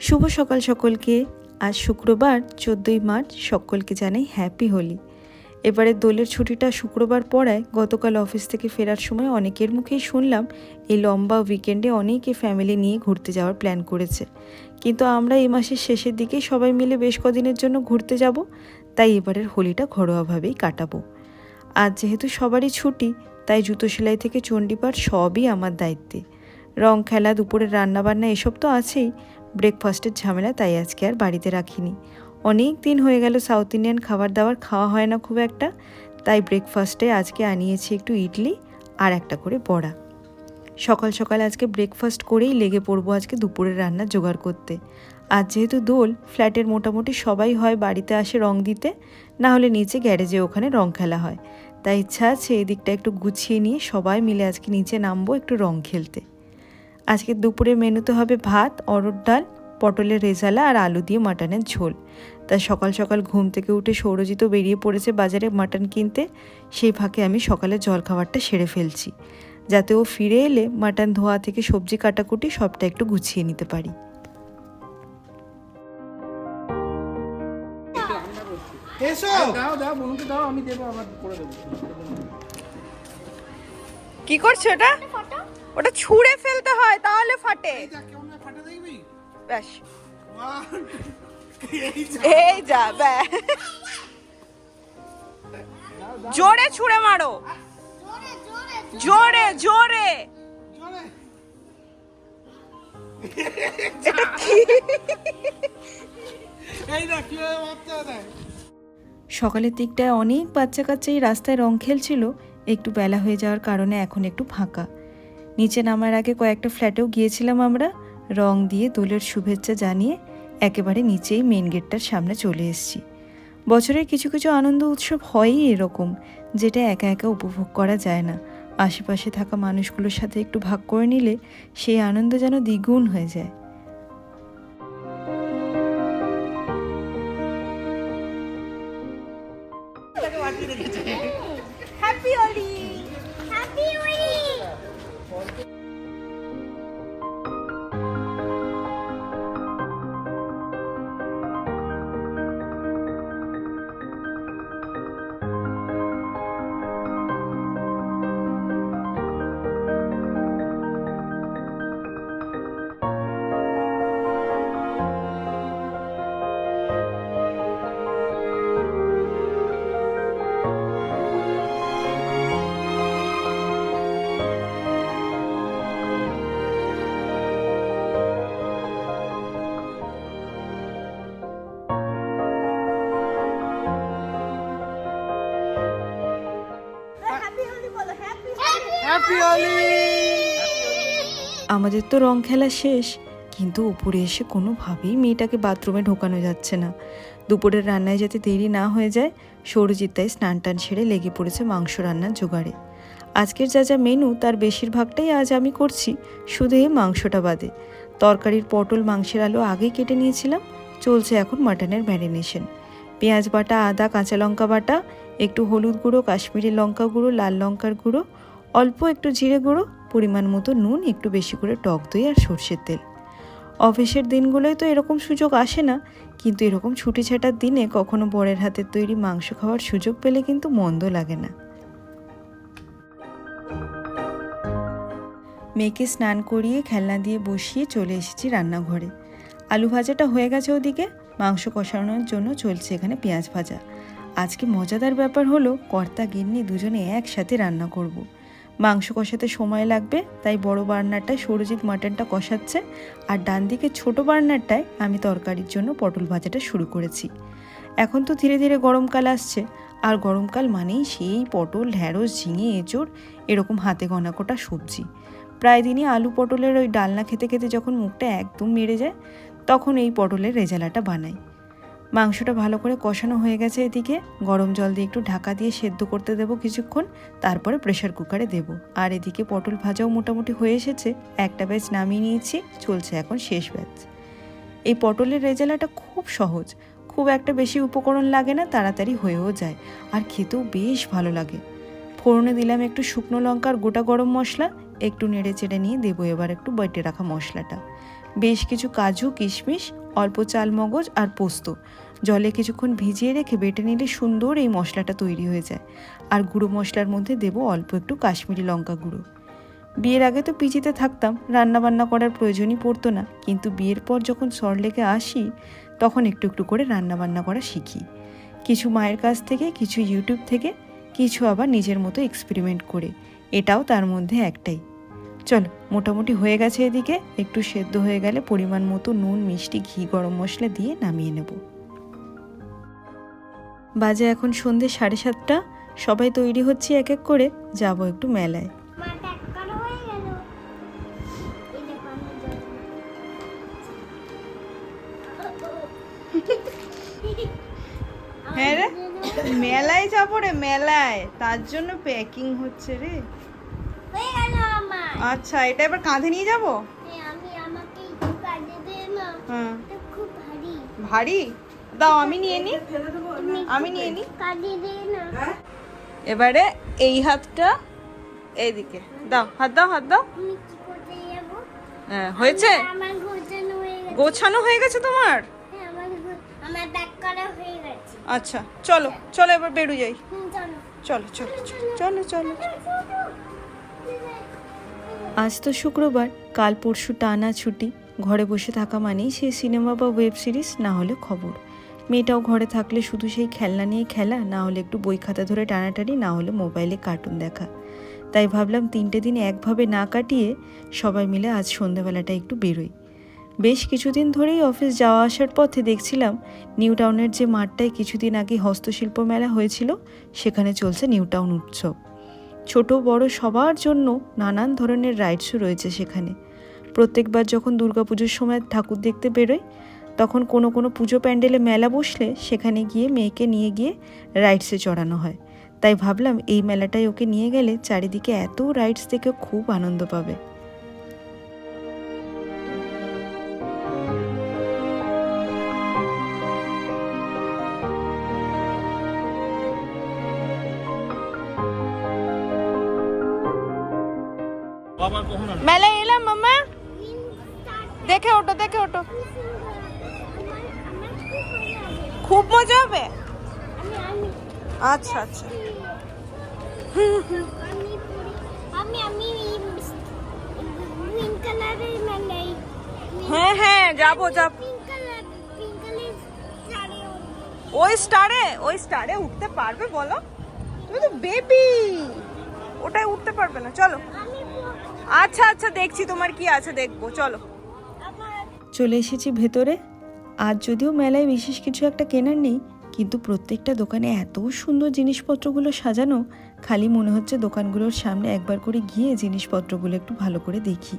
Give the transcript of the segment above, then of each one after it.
শুভ সকাল সকলকে। আজ শুক্রবার 14ই মার্চ। সকলকে জানাই হ্যাপি হোলি। এবারে দোলের ছুটিটা শুক্রবার পড়ায় গতকাল অফিস থেকে ফেরার সময় অনেকের মুখেই শুনলাম এই লম্বা উইকেন্ডে অনেকে ফ্যামিলি নিয়ে ঘুরতে যাওয়ার প্ল্যান করেছে, কিন্তু আমরা এই মাসের শেষের দিকেই সবাই মিলে বেশ কদিনের জন্য ঘুরতে যাব। তাই এবারের হোলিটা ঘরোয়াভাবেই কাটাবো। আজ যেহেতু সবারই ছুটি, তাই জুতো সেলাই থেকে চণ্ডীপাঠ সবই আমার দায়িত্বে। রং খেলা, দুপুরের রান্নাবান্না এসব তো আছেই। ব্রেকফাস্টের ঝামেলা তাই আজকে আর বাড়িতে রাখিনি। অনেক দিন হয়ে গেল সাউথ ইন্ডিয়ান খাবার দাবার খাওয়া হয় না খুব একটা, তাই ব্রেকফাস্টে আজকে আনিয়েছি একটু ইডলি আর একটা করে বড়া। সকাল সকাল আজকে ব্রেকফাস্ট করেই লেগে পড়বো আজকে দুপুরের রান্না জোগাড় করতে। আজ যেহেতু দোল, ফ্ল্যাটের মোটামুটি সবাই হয় বাড়িতে আসে রং দিতে, না হলে নিচে গ্যারেজে ওখানে রং খেলা হয়। তাই ইচ্ছা আছে এদিকটা একটু গুছিয়ে নিয়ে সবাই মিলে আজকে নিচে নামবো একটু রং খেলতে। আজকে দুপুরে মেনুতে হবে ভাত, অরড় ডাল, পটলের রেজালা আর আলু দিয়ে মাটনের ঝোল। তাই সকাল সকাল ঘুম থেকে উঠে সৌরজিৎ বেরিয়ে পড়েছে বাজারে মাটন কিনতে। সেই ফাঁকে আমি সকালে জলখাবারটা সেরে ফেলছি, যাতে ও ফিরে এলে মাটন ধোয়া থেকে সবজি কাটাকুটি সবটা একটু গুছিয়ে নিতে পারি। কি করছো ওটা? ওটা ছুঁড়ে ফেলতে হয়, তাহলে ফাটে। ব্যাস, এই যা, ব্যাস। জোরে ছুঁড়ে মারো, জোরে জোরে। এটা কি? সকালের দিকটায় অনেক বাচ্চা কাচ্চাই রাস্তায় রং খেলছিল। একটু বেলা হয়ে যাওয়ার কারণে এখন একটু ফাঁকা। নিচে নামার আগে কয়েকটা ফ্ল্যাটেও গিয়েছিলাম আমরা। রং দিয়ে দোলের শুভেচ্ছা জানিয়ে একেবারে নিচেই মেন গেটটার সামনে চলে এসেছি। বছরের কিছু কিছু আনন্দ উৎসব হয়ই এরকম, যেটা একা একা উপভোগ করা যায় না। আশেপাশে থাকা মানুষগুলোর সাথে একটু ভাগ করে নিলে সেই আনন্দ যেন দ্বিগুণ হয়ে যায়। Happy Holi, happy Holi. আমাদের তো রং খেলা শেষ, কিন্তু উপরে এসে কোনোভাবেই মেয়েটাকে বাথরুমে ঢোকানো যাচ্ছে না। দুপুরের রান্নায় যাতে দেরি না হয়ে যায়, সৌরজিৎ তাই স্নান টান সেরে লেগে পড়েছে মাংস রান্নার জোগাড়ে। আজকের যা যা মেনু তার বেশিরভাগটাই আজ আমি করছি, শুধু এই মাংসটা বাদে। তরকারির পটল, মাংসের আলু আগেই কেটে নিয়েছিলাম। চলছে এখন মাটনের ম্যারিনেশন। পেঁয়াজ বাটা, আদা, কাঁচা লঙ্কা বাটা, একটু হলুদ গুঁড়ো, কাশ্মীরি লঙ্কা গুঁড়ো, লাল লঙ্কার গুঁড়ো, অল্প একটু জিরে গুঁড়ো, পরিমাণ মতো নুন, একটু বেশি করে টক দই আর সর্ষের তেল। অফিসের দিনগুলোয় তো এরকম সুযোগ আসে না, কিন্তু এরকম ছুটি ছাটার দিনে কখনো বরের হাতের তৈরি মাংস খাওয়ার সুযোগ পেলে কিন্তু মন্দ লাগে না। মেয়েকে স্নান করিয়ে খেলনা দিয়ে বসিয়ে চলে এসেছি রান্নাঘরে। আলু ভাজাটা হয়ে গেছে ওদিকে, মাংস কষানোর জন্য চলছে এখানে পেঁয়াজ ভাজা। আজকে মজাদার ব্যাপার হলো কর্তা গিন্নি দুজনে একসাথে রান্না করব। মাংস কষাতে সময় লাগবে, তাই বড় বার্নারটায় সৌরজিৎ মাটনটা কষাচ্ছে, আর ডান দিকে ছোটো বার্নারটায় আমি তরকারির জন্য পটল ভাজাটা শুরু করেছি। এখন তো ধীরে ধীরে গরমকাল আসছে, আর গরমকাল মানেই সেই পটল, ঢ্যাঁড়স, ঝিঙে, এঁচোড় এরকম হাতে গোনা কোটা সবজি। প্রায় দিনই আলু পটলের ওই ডালনা খেতে খেতে যখন মুখটা একদম মেরে যায়, তখন এই পটলের রেজালাটা বানাই। মাংসটা ভালো করে কষানো হয়ে গেছে। এদিকে গরম জল দিয়ে একটু ঢাকা দিয়ে সেদ্ধ করতে দেবো কিছুক্ষণ, তারপরে প্রেশার কুকারে দেবো। আর এদিকে পটল ভাজাও মোটামুটি হয়ে এসেছে, একটা ব্যাচ নামিয়ে নিয়েছি, চলছে এখন শেষ ব্যাচ। এই পটলের রেজালাটা খুব সহজ, খুব একটা বেশি উপকরণ লাগে না, তাড়াতাড়ি হয়েও যায়, আর খেতেও বেশ ভালো লাগে। ফোড়নে দিলাম একটু শুকনো লঙ্কার গোটা গরম মশলা, একটু নেড়ে চেড়ে নিয়ে দেবো এবার একটু বেটে রাখা মশলাটা। বেশ কিছু কাজু, কিশমিশ, অল্প চাল মগজ আর পোস্ত জলে কিছুক্ষণ ভিজিয়ে রেখে বেটে নিলে সুন্দর এই মশলাটা তৈরি হয়ে যায়। আর গুঁড়ো মশলার মধ্যে দেবো অল্প একটু কাশ্মীরি লঙ্কা গুঁড়ো। বিয়ের আগে তো পিজিতে থাকতাম, রান্নাবান্না করার প্রয়োজনই পড়তো না, কিন্তু বিয়ের পর যখন সল্টলেকে আসি তখন একটু একটু করে রান্নাবান্না করা শিখি। কিছু মায়ের কাছ থেকে, কিছু ইউটিউব থেকে, কিছু আবার নিজের মতো এক্সপেরিমেন্ট করে। এটাও তার মধ্যে একটাই। চলো, মোটামুটি হয়ে গেছে। এদিকে একটু সেদ্ধ হয়ে গেলে পরিমাণ মতো নুন, মিষ্টি, ঘি, গরম মশলা দিয়ে নামিয়ে নেব। বাজে এখন সন্ধ্যে 7:30। সবাই তৈরি হচ্ছি এক এক করে, যাব একটু মেলায়। হ্যাঁ রে, মেলায় যাবো রে, মেলায়, তার জন্য প্যাকিং হচ্ছে রে। আচ্ছা, এটা এবার কাঁধে নিয়ে যাবো। হ্যাঁ, ভারী, দাও আমি নিয়ে নি, আমি নিয়ে নি। এবারে এই হাতটা এইদিকে দাও, হাত দাও, হাত দাও। হ্যাঁ, হয়েছে, গোছানো হয়ে গেছে তোমার। আচ্ছা, চলো চলো এবার বেরো যাই। চলো চলো চলো চলো। আজ তো শুক্রবার, কাল পরশু টানা ছুটি। ঘরে বসে থাকা মানেই সেই সিনেমা বা ওয়েব সিরিজ, না হলে খবর। মেয়েটাও ঘরে থাকলে শুধু সেই খেলনা নিয়ে খেলা, না হলে একটু বই খাতা ধরে টানাটানি, না হলে মোবাইলে কার্টুন দেখা। তাই ভাবলাম 3টে দিন একভাবে না কাটিয়ে সবাই মিলে আজ সন্ধ্যাবেলাটা একটু বেরোই। বেশ কিছুদিন ধরেই অফিস যাওয়া আসার পথে দেখছিলাম নিউ টাউনের যে মাঠটায় কিছুদিন আগে হস্তশিল্প মেলা হয়েছিল, সেখানে চলছে নিউ টাউন উৎসব। ছোট বড় সবার জন্য নানান ধরনের রাইডসও রয়েছে সেখানে। প্রত্যেকবার যখন দুর্গাপুজোর সময় ঠাকুর দেখতে বেরোই, তখন কোনো কোনো পুজো প্যান্ডেলে মেলা বসলে সেখানে গিয়ে মেয়েকে নিয়ে গিয়ে রাইডসে চড়ানো হয়। তাই ভাবলাম এই মেলাটায় ওকে নিয়ে গেলে চারিদিকে এত রাইডস দেখে খুব আনন্দ পাবে। মেলায় এলাম মামা, দেখে ওঠো, দেখে ওঠো, খুব মজা হবে। আচ্ছা আচ্ছা, হ্যাঁ হ্যাঁ যাবো যাবো। ওই স্টারে উঠতে পারবে বলো? তুমি তো বেবি, ওটাই উঠতে পারবে না। চলো, আচ্ছা আচ্ছা, দেখছি তোমার কি আছে, দেখবো, চলো। চলে এসেছি ভেতরে। আজ যদিও মেলায় বিশেষ কিছু একটা কেনার নেই, কিন্তু প্রত্যেকটা দোকানে এত সুন্দর জিনিসপত্রগুলো সাজানো, খালি মনে হচ্ছে দোকানগুলোর সামনে একবার করে গিয়ে জিনিসপত্রগুলো একটু ভালো করে দেখি।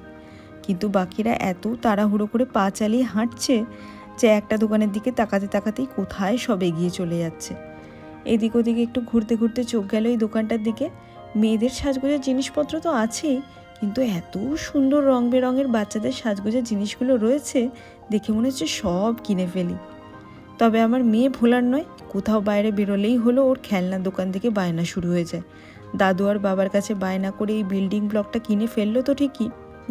কিন্তু বাকিরা এত তাড়াহুড়ো করে পা চালিয়ে হাঁটছে যে একটা দোকানের দিকে তাকাতে তাকাতেই কোথায় সব এগিয়ে চলে যাচ্ছে। এদিক ওদিকে একটু ঘুরতে ঘুরতে চোখ গেল এই দোকানটার দিকে। মেয়েদের সাজগোজার জিনিসপত্র তো আছেই, কিন্তু এত সুন্দর রং বেরঙের বাচ্চাদের সাজগোজার জিনিসগুলো রয়েছে, দেখে মনে হচ্ছে সব কিনে ফেলি। তবে আমার মেয়ে ভোলার নয়, কোথাও বাইরে বেরোলেই হলো ওর খেলনার দোকান থেকে বায়না শুরু হয়ে যায়। দাদু আর বাবার কাছে বায়না করে এই বিল্ডিং ব্লকটা কিনে ফেললো তো ঠিকই,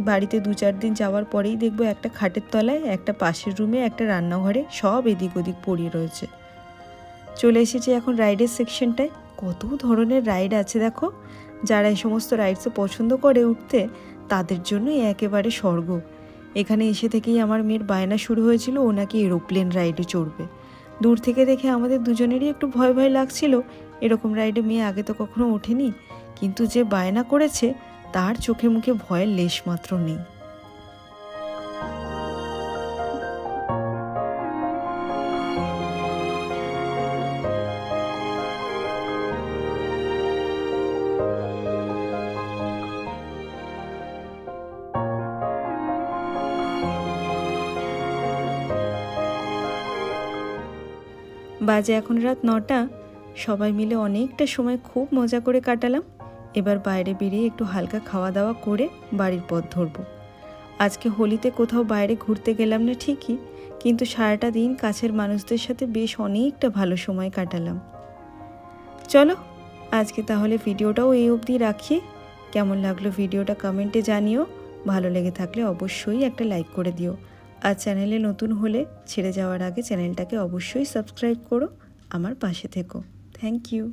বাড়িতে 2-4 দিন যাওয়ার পরেই দেখবো একটা খাটের তলায়, একটা পাশের রুমে, একটা রান্নাঘরে সব এদিক ওদিক পড়ে রয়েছে। চলে এসেছি এখন রাইডের সেকশনটায়। কত ধরনের রাইড আছে দেখো। যারা এই সমস্ত রাইডসে পছন্দ করে উঠতে, তাদের জন্য একেবারে স্বর্গ। এখানে এসে থেকেই আমার মেয়ের বায়না শুরু হয়েছিল ও নাকি এরোপ্লেন রাইডে চড়বে। দূর থেকে দেখে আমাদের দুজনেরই একটু ভয় ভয় লাগছিল, এরকম রাইডে মেয়ে আগে তো কখনো ওঠেনি, কিন্তু যে বায়না করেছে তার চোখে মুখে ভয়ের লেশ মাত্র নেই। বাজে এখন রাত 9টা। সবাই মিলে অনেকটা সময় খুব মজা করে কাটালাম। এবার বাইরে বেরিয়ে একটু হালকা খাওয়া দাওয়া করে বাড়ির পথ ধরবো। আজকে হোলিতে কোথাও বাইরে ঘুরতে গেলাম না ঠিকই, কিন্তু সারাটা দিন কাছের মানুষদের সাথে বেশ অনেকটা ভালো সময় কাটালাম। চলো আজকে তাহলে ভিডিওটাও এই অবধি রাখি। কেমন লাগলো ভিডিওটা কমেন্টে জানিও। ভালো লেগে থাকলে অবশ্যই একটা লাইক করে দিও। আর চ্যানেলে নতুন হলে ছেড়ে যাওয়ার আগে চ্যানেলটাকে অবশ্যই সাবস্ক্রাইব করো, আমার পাশে থেকো। Thank you.